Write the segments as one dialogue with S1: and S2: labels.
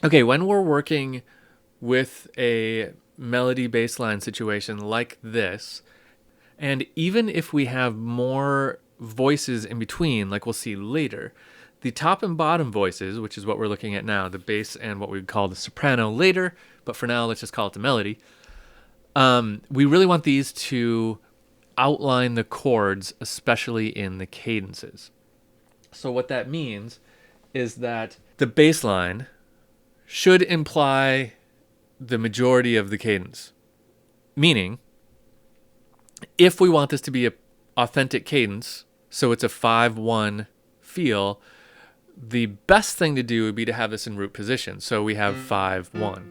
S1: Okay, when we're working with a melody bass line situation like this, and even if we have more voices in between, like we'll see later, the top and bottom voices, which is what we're looking at now, the bass and what we would call the soprano later, but for now, let's just call it the melody. We really want these to outline the chords, especially in the cadences. So what that means is that the bass line should imply the majority of the cadence. Meaning, if we want this to be an authentic cadence, so it's a 5-1 feel, the best thing to do would be to have this in root position. So we have 5-1.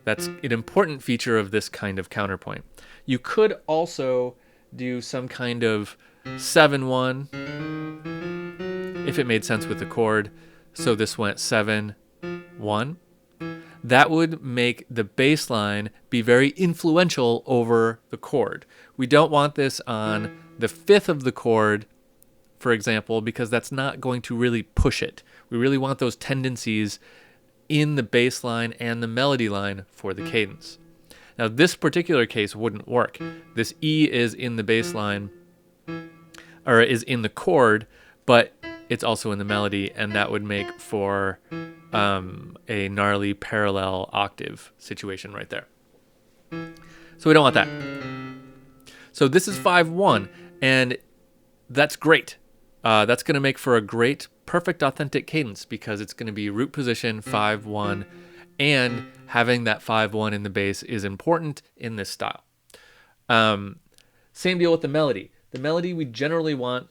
S1: That's an important feature of this kind of counterpoint. You could also do some kind of 7-1 if it made sense with the chord. So this went 7-1. That would make the bass line be very influential over the chord. We don't want this on the fifth of the chord, for example, because that's not going to really push it. We really want those tendencies in the bass line and the melody line for the cadence. Now, this particular case wouldn't work. This E is in the bass line, or is in the chord, but it's also in the melody, and that would make for a gnarly parallel octave situation right there. So we don't want that. So this is 5-1, and that's great. That's going to make for a great, perfect, authentic cadence because it's going to be root position 5-1, and having that 5-1 in the bass is important in this style. Same deal with the melody. The melody we generally want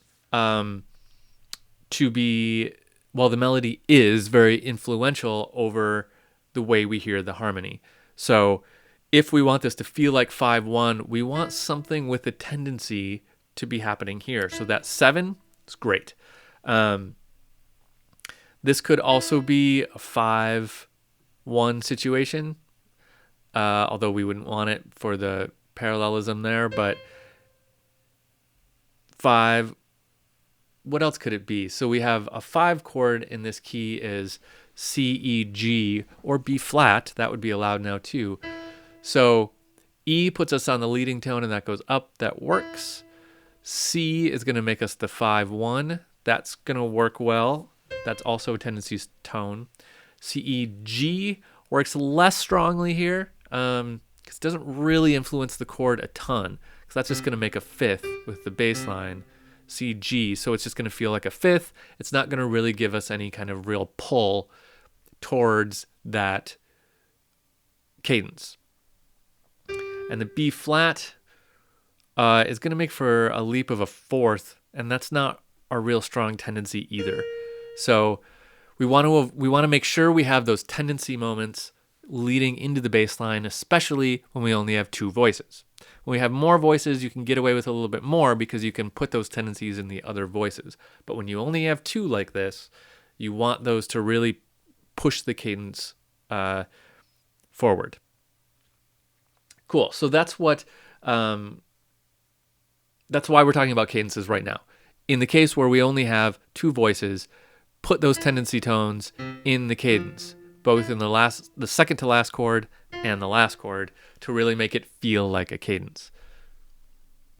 S1: to be, well, the melody is very influential over the way we hear the harmony. So if we want this to feel like 5-1, we want something with a tendency to be happening here. So that 7 is great. This could also be a 5-1 situation, although we wouldn't want it for the parallelism there, but 5, what else could it be? So we have a 5 chord in this key is C, E, G, or B flat. That would be allowed now too. So E puts us on the leading tone and that goes up. That works. C is going to make us the 5-1. That's going to work well. That's also a tendency tone. C, E, G works less strongly here because it doesn't really influence the chord a ton, because that's just going to make a 5th with the bass line. C, G, so it's just going to feel like a 5th. It's not going to really give us any kind of real pull towards that cadence. And the B flat is going to make for a leap of a 4th, and that's not a real strong tendency either. So we want to make sure we have those tendency moments leading into the bass line, especially when we only have 2 voices. When we have more voices, you can get away with a little bit more because you can put those tendencies in the other voices. But when you only have 2 like this, you want those to really push the cadence forward. Cool. So that's why we're talking about cadences right now. In the case where we only have 2 voices, put those tendency tones in the cadence, both in the second to last chord and the last chord, to really make it feel like a cadence.